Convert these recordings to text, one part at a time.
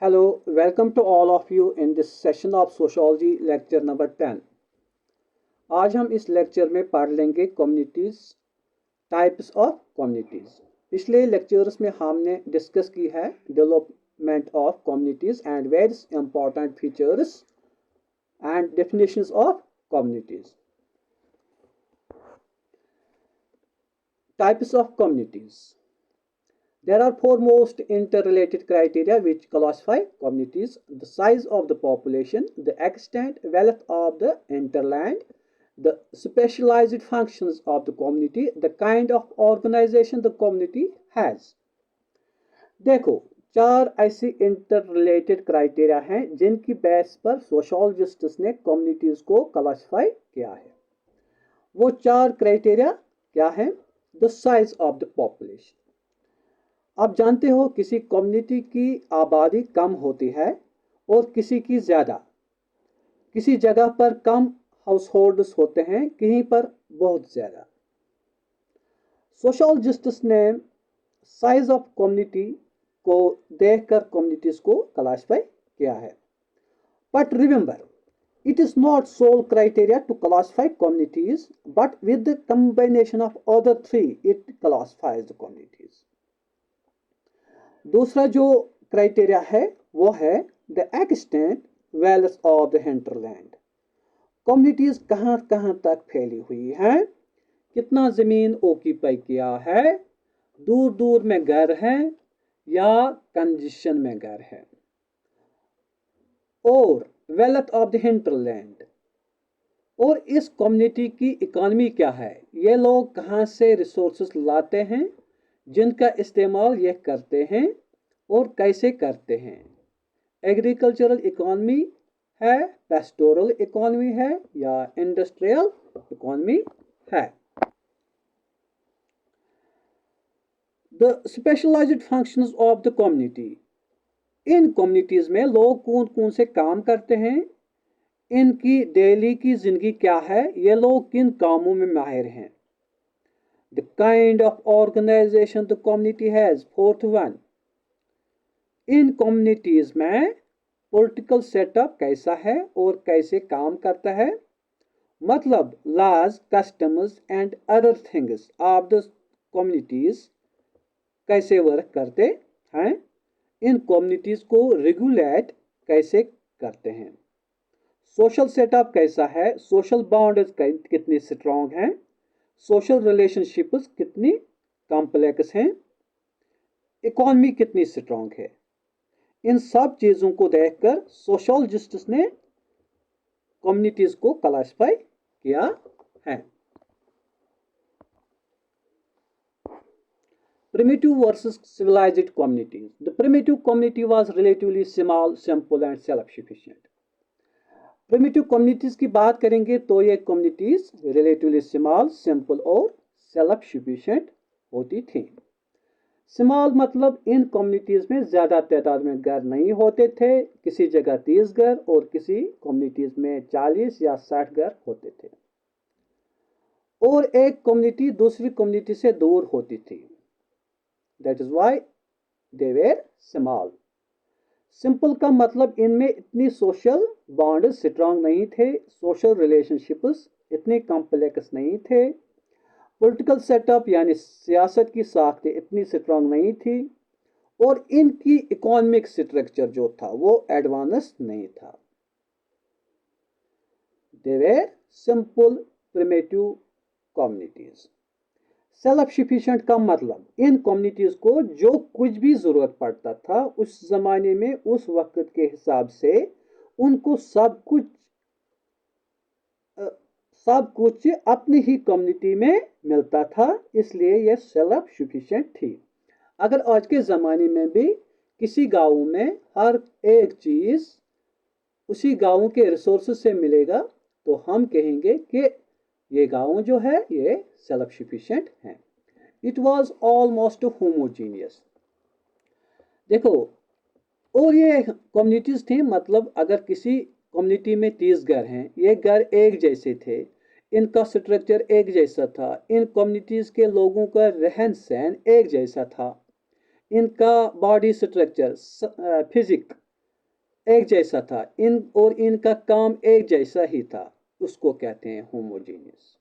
Hello, welcome to all of you in this session of Sociology lecture number 10. आज हम इस lecture में पढ़ लेंगे कम्युनिटीज टाइप्स ऑफ कम्युनिटीज। पिछले लेक्चर्स में हमने डिस्कस की है development of communities and various important features and definitions of communities. Types of communities. There are four most interrelated criteria which classify communities: the size of the population, the extent, wealth of the interland, the specialized functions of the community, the kind of organization the community has. देखो, चार ऐसी interrelated criteria हैं जिनकी base पर सोशोलॉजिस्ट्स ने communities को classify किया है। वो चार क्राइटेरिया क्या हैं? The size of the population. आप जानते हो किसी कम्युनिटी की आबादी कम होती है और किसी की ज़्यादा। किसी जगह पर कम हाउस होल्ड्स होते हैं, कहीं पर बहुत ज़्यादा। सोशोलॉजिस्ट्स ने साइज ऑफ कम्युनिटी को देखकर कम्युनिटीज़ को क्लासिफाई किया है। But remember, it is not sole criteria to classify communities, but with the combination of other three, it classifies the communities. दूसरा जो क्राइटेरिया है वो है the extent wealth of the hinterland. Communities कहाँ कहाँ तक फैली हुई हैं, कितना ज़मीन ऑक्यूपाई किया है, दूर दूर में घर हैं या कंजेशन में घर है, और वेल्थ ऑफ द हिंटरलैंड, और इस कम्युनिटी की इकॉनमी क्या है, ये लोग कहाँ से रिसोर्सेस लाते हैं जिनका इस्तेमाल ये करते हैं और कैसे करते हैं। एग्रीकल्चरल इकॉनमी है, पेस्टोरल इकॉनमी है या इंडस्ट्रियल इकॉनमी है। The specialised functions of the community. इन कम्युनिटीज़ में लोग कौन कौन से काम करते हैं, इनकी डेली की ज़िंदगी क्या है, ये लोग किन कामों में माहिर हैं। The kind of organisation the community has. Fourth one, इन कम्युनिटीज़ में पॉलिटिकल सेटअप कैसा है और कैसे काम करता है, मतलब laws, customs and other things of the communities कैसे वर्क करते हैं, इन कम्युनिटीज़ को रेगुलेट कैसे करते हैं। सोशल सेटअप कैसा है, सोशल बॉन्ड्स कितनी स्ट्रॉन्ग हैं, सोशल रिलेशनशिप्स कितनी कॉम्प्लेक्स हैं, इकॉनमी कितनी स्ट्रॉन्ग है। इन सब चीज़ों को देखकर सोशोलॉजिस्ट्स ने कम्युनिटीज़ को क्लासिफाई किया है। Primitive versus civilized communities. The primitive community was relatively small, simple and self-sufficient. Primitive communities की बात करेंगे तो ये communities relatively small, simple और self-sufficient होती थी। Small मतलब इन communities में ज़्यादा तादाद में घर नहीं होते थे, किसी जगह 30 घर और किसी communities में 40 या 60 घर होते थे, और एक community दूसरी community से दूर होती थी। That is why they were small. Simple का मतलब इनमें इतनी सोशल बॉन्ड स्ट्रॉन्ग नहीं थे, सोशल रिलेशनशिप्स इतने कॉम्प्लेक्स नहीं थे, पॉलिटिकल सेटअप यानी सियासत की साख्तें इतनी स्ट्रॉन्ग नहीं थी, और इनकी इकोनॉमिक स्ट्रक्चर जो था वो एडवांस नहीं था। They were simple primitive communities. Self sufficient का मतलब इन कम्युनिटीज़ को जो कुछ भी ज़रूरत पड़ता था उस ज़माने में, उस वक्त के हिसाब से उनको सब कुछ अपनी ही कम्युनिटी में मिलता था, इसलिए यह सेल्फ सफिशिएंट थी। अगर आज के ज़माने में भी किसी गांव में हर एक चीज़ उसी गांव के रिसोर्सेज से मिलेगा तो हम कहेंगे कि ये गांव जो है ये सेल्फ सफिशिएंट है। It was almost homogeneous. देखो, और ये कम्युनिटीज़ थी, मतलब अगर किसी कम्युनिटी में 30 घर हैं, ये घर एक जैसे थे, इनका स्ट्रक्चर एक जैसा था, इन कम्युनिटीज़ के लोगों का रहन सहन एक जैसा था, इनका बॉडी स्ट्रक्चर, फिजिक एक जैसा था, इन और इनका काम एक जैसा ही था, उसको कहते हैं homogeneous.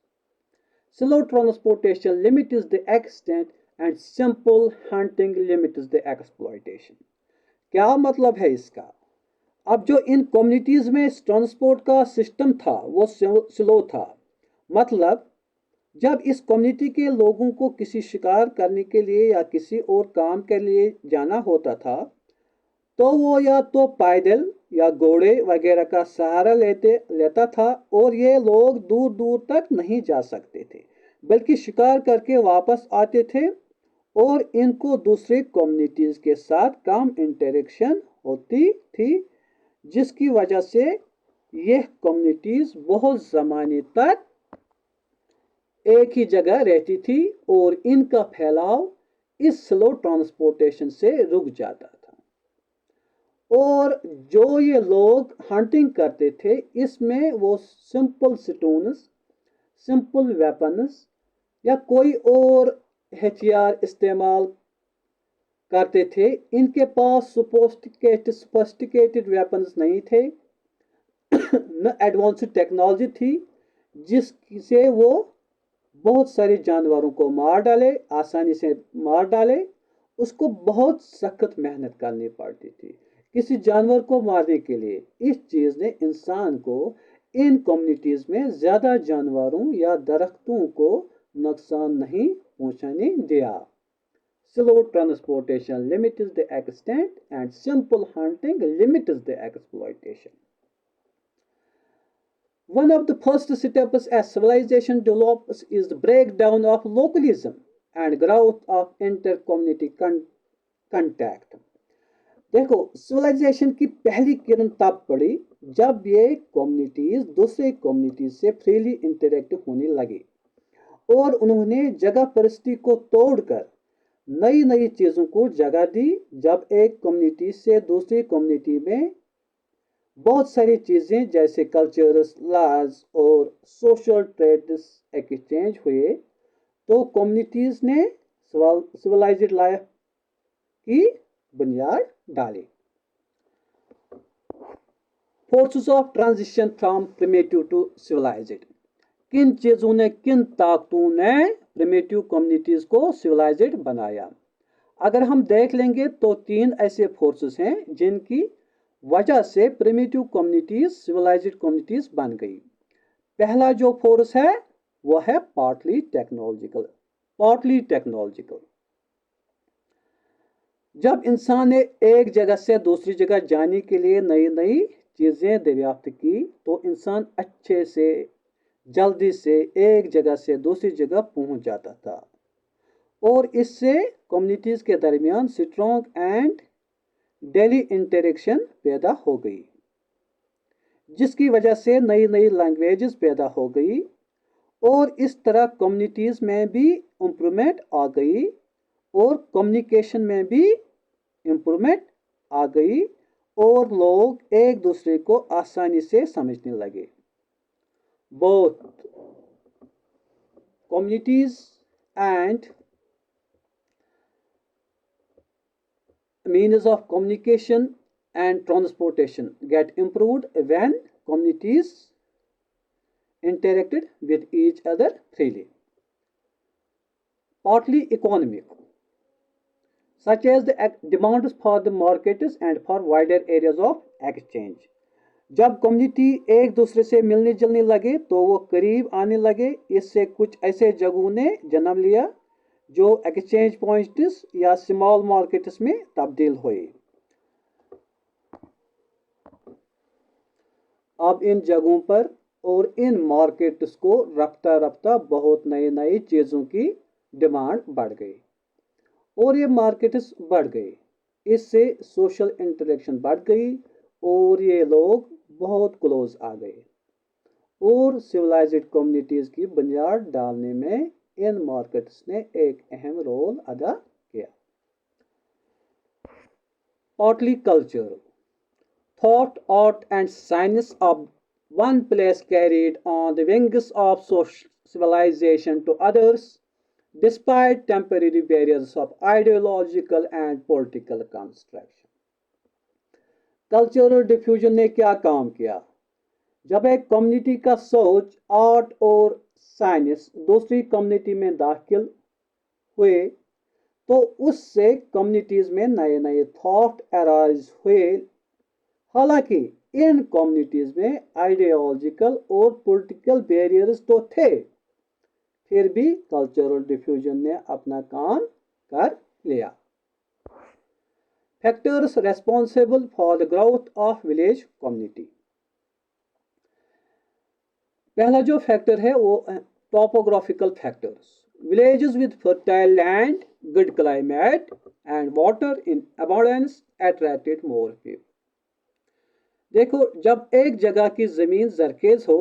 Slow transportation limit is the extent and simple hunting limit is the exploitation. क्या मतलब है इसका? अब जो इन कम्युनिटीज में ट्रांसपोर्ट का सिस्टम था वो स्लो था। मतलब जब इस कम्युनिटी के लोगों को किसी शिकार करने के लिए या किसी और काम के लिए जाना होता था तो वो या तो पैदल या घोड़े वगैरह का सहारा लेता था, और ये लोग दूर दूर तक नहीं जा सकते थे बल्कि शिकार करके वापस आते थे, और इनको दूसरे कम्युनिटीज के साथ कम इंटरेक्शन होती थी, जिसकी वजह से यह कम्युनिटीज बहुत ज़माने तक एक ही जगह रहती थी और इनका फैलाव इस स्लो ट्रांसपोर्टेशन से रुक जाता था। और जो ये लोग हंटिंग करते थे इसमें वो सिंपल स्टोन्स, सिंपल वेपन्स या कोई और हथियार इस्तेमाल करते थे। इनके पास सोफिस्टिकेटेड वेपन्स नहीं थे, न एडवांस्ड टेक्नोलॉजी थी जिससे वो बहुत सारे जानवरों को मार डाले, आसानी से मार डाले। उसको बहुत सख्त मेहनत करनी पड़ती थी किसी जानवर को मारने के लिए। इस चीज़ ने इंसान को इन कम्युनिटीज़ में ज़्यादा जानवरों या दरख्तों को नुकसान नहीं पहुंचाने दिया। Slow transportation limits the extent and simple hunting limits the exploitation. One of the first steps as civilization develops is the breakdown of localism and growth of inter-community contact. देखो, सिविलाइजेशन की पहली किरण तब पड़ी जब ये कम्युनिटीज दूसरे communities से freely interact होने लगे और उन्होंने जगह परिस्थिति को तोड़कर नई नई चीज़ों को जगह दी। जब एक कम्युनिटी से दूसरी कम्युनिटी में बहुत सारी चीज़ें जैसे कल्चर्स, लॉज और सोशल ट्रेड्स एक्सचेंज हुए तो कम्युनिटीज़ ने सिविलाइज्ड लाइफ की बुनियाद डाली। Forces of transition from primitive to civilised. किन चीज़ों ने, किन ताकतों ने प्रिमिटिव कम्युनिटीज़ को सिविलाइज्ड बनाया? अगर हम देख लेंगे तो तीन ऐसे फोर्सेस हैं जिनकी वजह से प्रिमिटिव कम्युनिटीज सिविलाइज्ड कम्युनिटीज बन गई। पहला जो फोर्स है वो है पार्टली टेक्नोलॉजिकल। जब इंसान ने एक जगह से दूसरी जगह जाने के लिए नई नई चीज़ें दरियाफ्त की तो इंसान अच्छे से जल्दी से एक जगह से दूसरी जगह पहुंच जाता था, और इससे कम्युनिटीज़ के दरमियान स्ट्रॉन्ग एंड डेली इंटरेक्शन पैदा हो गई, जिसकी वजह से नई नई लैंग्वेजेस पैदा हो गई, और इस तरह कम्युनिटीज़ में भी इम्प्रूवमेंट आ गई और कम्युनिकेशन में भी इम्प्रूवमेंट आ गई, और लोग एक दूसरे को आसानी से समझने लगे। Both communities and means of communication and transportation get improved when communities interacted with each other freely. Partly economic, such as the demands for the markets and for wider areas of exchange. जब community एक दूसरे से मिलने जुलने लगे तो वो करीब आने लगे। इससे कुछ ऐसे जगहों ने जन्म लिया जो एक्सचेंज पॉइंट्स या स्मॉल मार्केट्स में तब्दील हुए। अब इन जगहों पर और इन मार्केट्स को रफ्ता रफ्ता बहुत नई नई चीज़ों की डिमांड बढ़ गई और ये मार्केट्स बढ़ गए। इससे सोशल इंटरेक्शन बढ़ गई और ये लोग बहुत क्लोज आ गए, और सिविलाइज्ड कम्युनिटीज़ की बुनियाद डालने में इन मार्केट्स ने एक अहम रोल अदा किया। Partly cultural, thought, art and science of one place carried on the wings of civilization to others despite temporary barriers of ideological and political construction. Cultural diffusion ने क्या काम किया? जब एक कम्युनिटी का सोच, आर्ट और साइंस दूसरी कम्युनिटी में दाखिल हुए तो उससे कम्युनिटीज में नए नए थॉट अराइज हुए। हालांकि इन कम्युनिटीज में आइडियोलॉजिकल और पॉलिटिकल बैरियर्स तो थे, फिर भी कल्चरल डिफ्यूजन ने अपना काम कर लिया। Factors responsible for the growth of village community. पहला जो फैक्टर है वो topographical factors. Villages with fertile land, good climate and water in abundance attracted more people. देखो, जब एक जगह की जमीन जरखेज हो,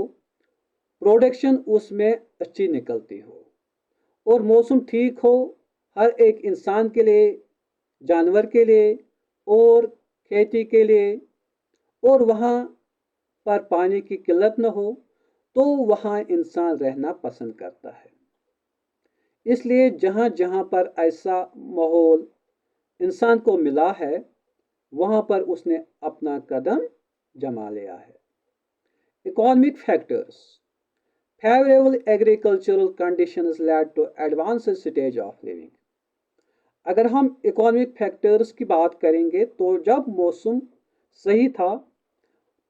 प्रोडक्शन उसमें अच्छी निकलती हो और मौसम ठीक हो हर एक इंसान के लिए, जानवर के लिए और खेती के लिए, और वहाँ पर पानी की किल्लत न हो, तो वहाँ इंसान रहना पसंद करता है। इसलिए जहाँ जहाँ पर ऐसा माहौल इंसान को मिला है वहाँ पर उसने अपना कदम जमा लिया है। Economic factors. Favourable agricultural conditions led to advanced stage of living. अगर हम इकोनॉमिक फैक्टर्स की बात करेंगे तो जब मौसम सही था,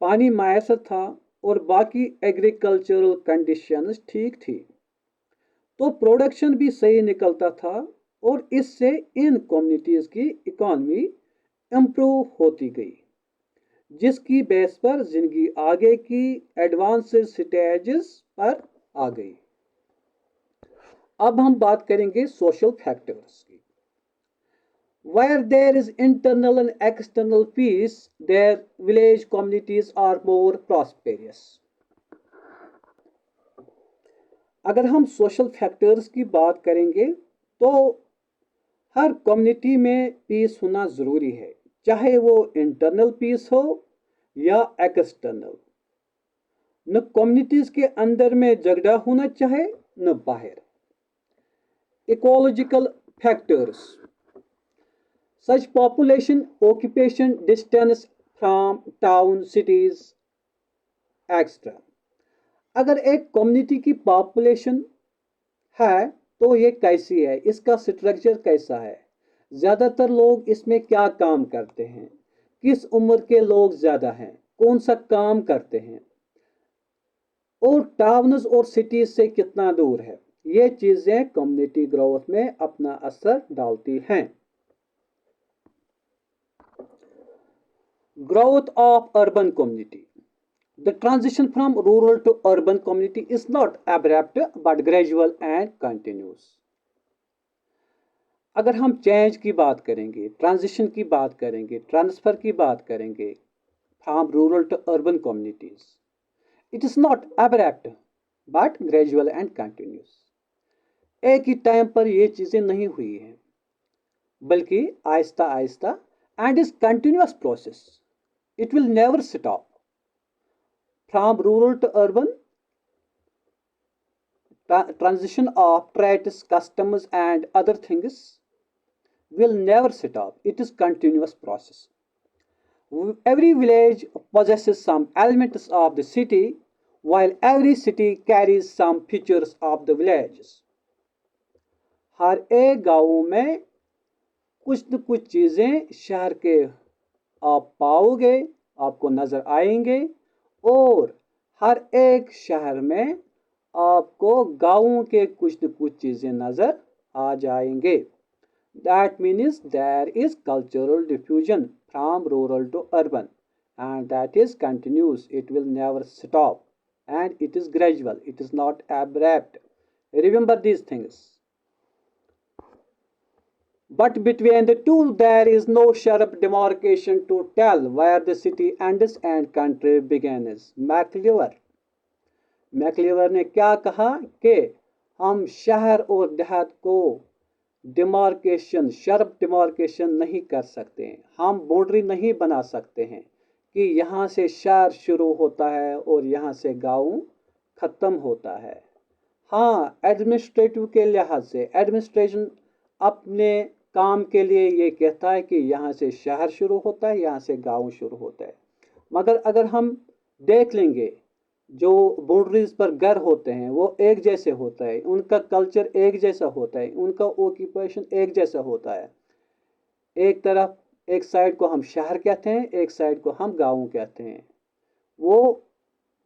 पानी मैसर था और बाकी एग्रीकल्चरल कंडीशंस ठीक थी, तो प्रोडक्शन भी सही निकलता था और इससे इन कम्युनिटीज़ की इकॉनमी इम्प्रूव होती गई, जिसकी बेस पर जिंदगी आगे की एडवांस्ड स्टेजेस पर आ गई। अब हम बात करेंगे सोशल फैक्टर्स की। Where there is internal and external peace, their village communities are more prosperous. अगर हम सोशल फैक्टर्स की बात करेंगे तो हर कम्युनिटी में पीस होना ज़रूरी है, चाहे वो इंटरनल पीस हो या एक्सटर्नल। न कम्युनिटीज़ के अंदर में झगड़ा होना चाहे न बाहर। Ecological factors such population, occupation, distance from town, cities, etc. अगर एक कम्युनिटी की पॉपुलेशन है तो ये कैसी है, इसका स्ट्रक्चर कैसा है, ज़्यादातर लोग इसमें क्या काम करते हैं, किस उम्र के लोग ज़्यादा हैं, कौन सा काम करते हैं, और टाउन्स और सिटीज से कितना दूर है, ये चीज़ें कम्युनिटी ग्रोथ में अपना असर डालती हैं। Growth of urban community. The transition from rural to urban community is not abrupt but gradual and continuous. अगर हम चेंज की बात करेंगे, ट्रांजिशन की बात करेंगे, ट्रांसफर की बात करेंगे from rural to urban communities, it is not abrupt but gradual and continuous. एक ही टाइम पर ये चीज़ें नहीं हुई हैं, बल्कि Aahista Aahista and is continuous process. It will never stop. From rural to urban, transition of traits, customs and other things will never stop. It is continuous process. Every village possesses some elements of the city, while every city carries some features of the villages. हर एक गाँव में कुछ न कुछ चीज़ें शहर के आप पाओगे, आपको नज़र आएंगे, और हर एक शहर में आपको गाँवों के कुछ न कुछ चीज़ें नज़र आ जाएंगे। That means there is cultural diffusion from rural to urban, and that is continuous. It will never stop, and it is gradual. It is not abrupt. Remember these things. But between the two, there is no sharp demarcation to tell where the city ends and country begins. मैक्लिवर ने क्या कहा कि हम शहर और देहात को demarcation, शर्प demarcation नहीं कर सकते हैं, हम बाउंड्री नहीं बना सकते हैं कि यहाँ से शहर शुरू होता है और यहाँ से गाँव ख़त्म होता है। हाँ, एडमिनिस्ट्रेटिव के लिहाज से एडमिनिस्ट्रेशन अपने काम के लिए ये कहता है कि यहाँ से शहर शुरू होता है, यहाँ से गांव शुरू होता है। मगर अगर हम देख लेंगे जो बाउंड्रीज पर घर होते हैं वो एक जैसे होता है, उनका कल्चर एक जैसा होता है, उनका ऑक्यूपेशन एक जैसा होता है। एक तरफ एक साइड को हम शहर कहते हैं, एक साइड को हम गाँव कहते हैं। वो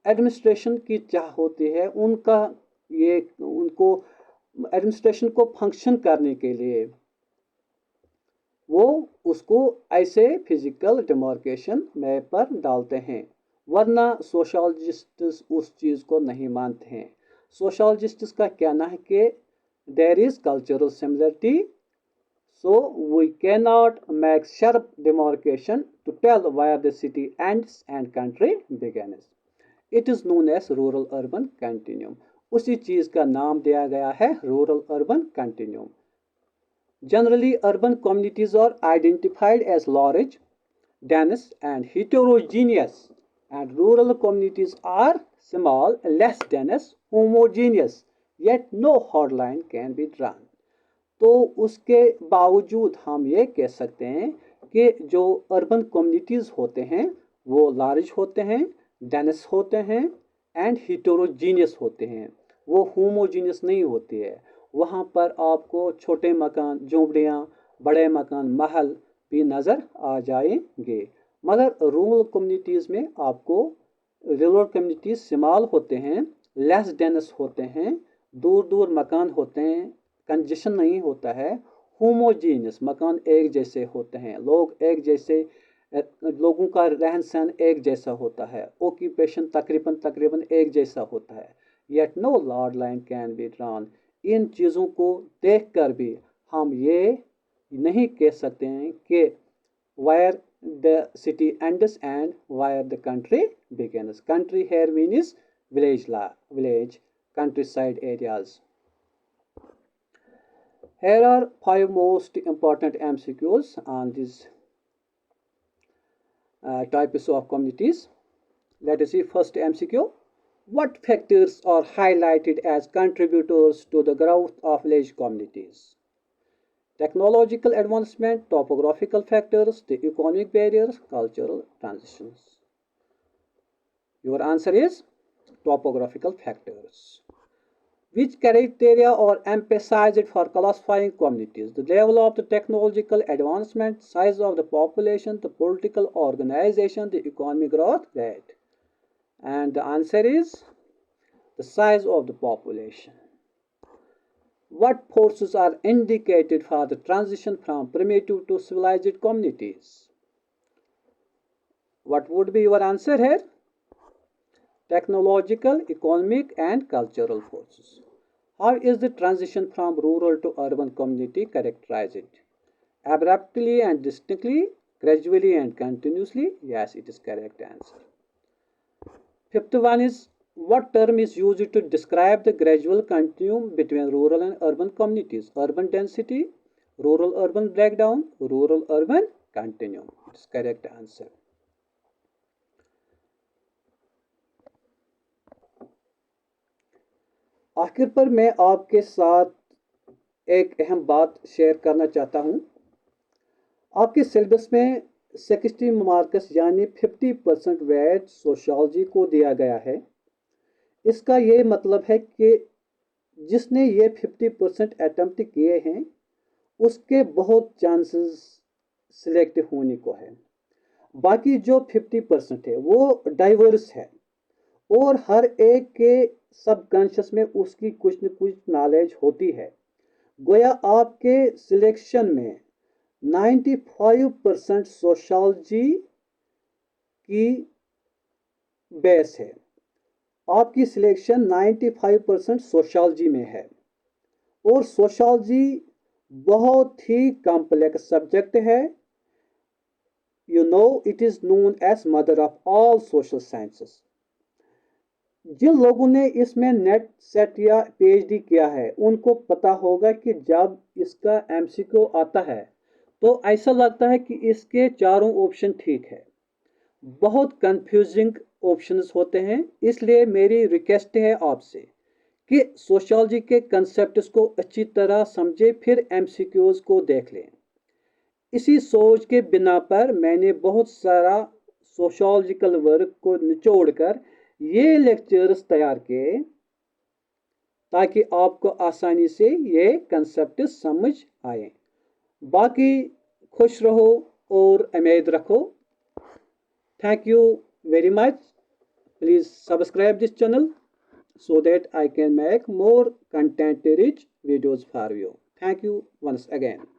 एडमिनिस्ट्रेशन की चाह होती है उनका, ये उनको एडमिनिस्ट्रेशन को फंक्शन करने के लिए वो उसको ऐसे फिजिकल डिमार्केशन मैप पर डालते हैं, वरना सोशलॉजिस्ट्स उस चीज़ को नहीं मानते हैं। सोशलॉजिस्ट्स का कहना है कि there is cultural similarity, so we cannot make sharp demarcation to tell where the city ends and country begins. It is known as rural urban continuum. उसी चीज का नाम दिया गया है rural urban continuum. Generally, urban communities are identified as large, dense and heterogeneous, and rural communities are small, less dense, homogeneous, yet no hard line can be drawn. तो उसके बावजूद हम ये कह सकते हैं कि जो अर्बन कम्युनिटीज़ होते हैं वो लार्ज होते हैं, डेंस होते हैं एंड हिटेरोजीनियस होते हैं, वो होमोजीनियस नहीं होती है। वहाँ पर आपको छोटे मकान, झोंपड़ियाँ, बड़े मकान, महल भी नज़र आ जाएंगे। मगर रूरल कम्युनिटीज़ में आपको रूरल कम्युनिटीज़ स्मॉल होते हैं, लेस डेंस होते हैं, दूर दूर मकान होते हैं, कंजेशन नहीं होता है, होमोजीनियस मकान एक जैसे होते हैं, लोग एक जैसे, लोगों का रहन सहन एक जैसा होता है, ऑक्यूपेशन तकरीबन एक जैसा होता है। Yet no lord line can be drawn. इन चीज़ों को देखकर भी हम ये नहीं कह सकते हैं कि where the city ends and where the country begins. Country here means village countryside areas. Here are 5 most important MCQs on these types of communities. Let us see first MCQ. What factors are highlighted as contributors to the growth of village communities? Technological advancement, topographical factors, the economic barriers, cultural transitions. Your answer is topographical factors. Which criteria are emphasized for classifying communities? The level of the technological advancement, size of the population, the political organization, the economic growth rate. And the answer is the size of the population. What forces are indicated for the transition from primitive to civilized communities? What would be your answer here? Technological, economic and cultural forces. How is the transition from rural to urban community characterized? Abruptly and distinctly, gradually and continuously? Yes, it is correct answer. Fifth one is, what term is used to describe the gradual continuum between rural and urban communities? Urban density, rural urban breakdown, rural urban continuum. It is correct answer. आखिर पर मैं आपके साथ एक अहम बात share करना चाहता हूँ। आपके सिलेबस में 60 मार्क्स यानी 50% वेट सोशियोलॉजी को दिया गया है। इसका ये मतलब है कि जिसने ये 50% अटेम्प्ट किए हैं उसके बहुत चांसेस सिलेक्ट होने को है। बाकी जो 50% है वो डाइवर्स है और हर एक के सबकॉन्शियस में उसकी कुछ न कुछ नॉलेज होती है। गोया आपके सिलेक्शन में 95% सोशियोलॉजी की बेस है। आपकी सिलेक्शन 95% सोशियोलॉजी में है और सोशियोलॉजी बहुत ही कॉम्प्लेक्स सब्जेक्ट है। You know it is known as mother of all social sciences. जिन लोगों ने इसमें नेट सेट या पीएचडी किया है उनको पता होगा कि जब इसका एमसीक्यू आता है तो ऐसा लगता है कि इसके चारों ऑप्शन ठीक है, बहुत कंफ्यूजिंग ऑप्शंस होते हैं। इसलिए मेरी रिक्वेस्ट है आपसे कि सोशियोलॉजी के कंसेप्ट्स को अच्छी तरह समझे, फिर एमसीक्यूज को देख लें। इसी सोच के बिना पर मैंने बहुत सारा सोशोलॉजिकल वर्क को निचोड़कर ये लेक्चर्स तैयार किए ताकि आपको आसानी से ये कंसेप्ट समझ आए। बाकी खुश रहो और उम्मीद रखो। Thank you very much. Please subscribe this channel so that I can make more content rich videos for you. Thank you once again.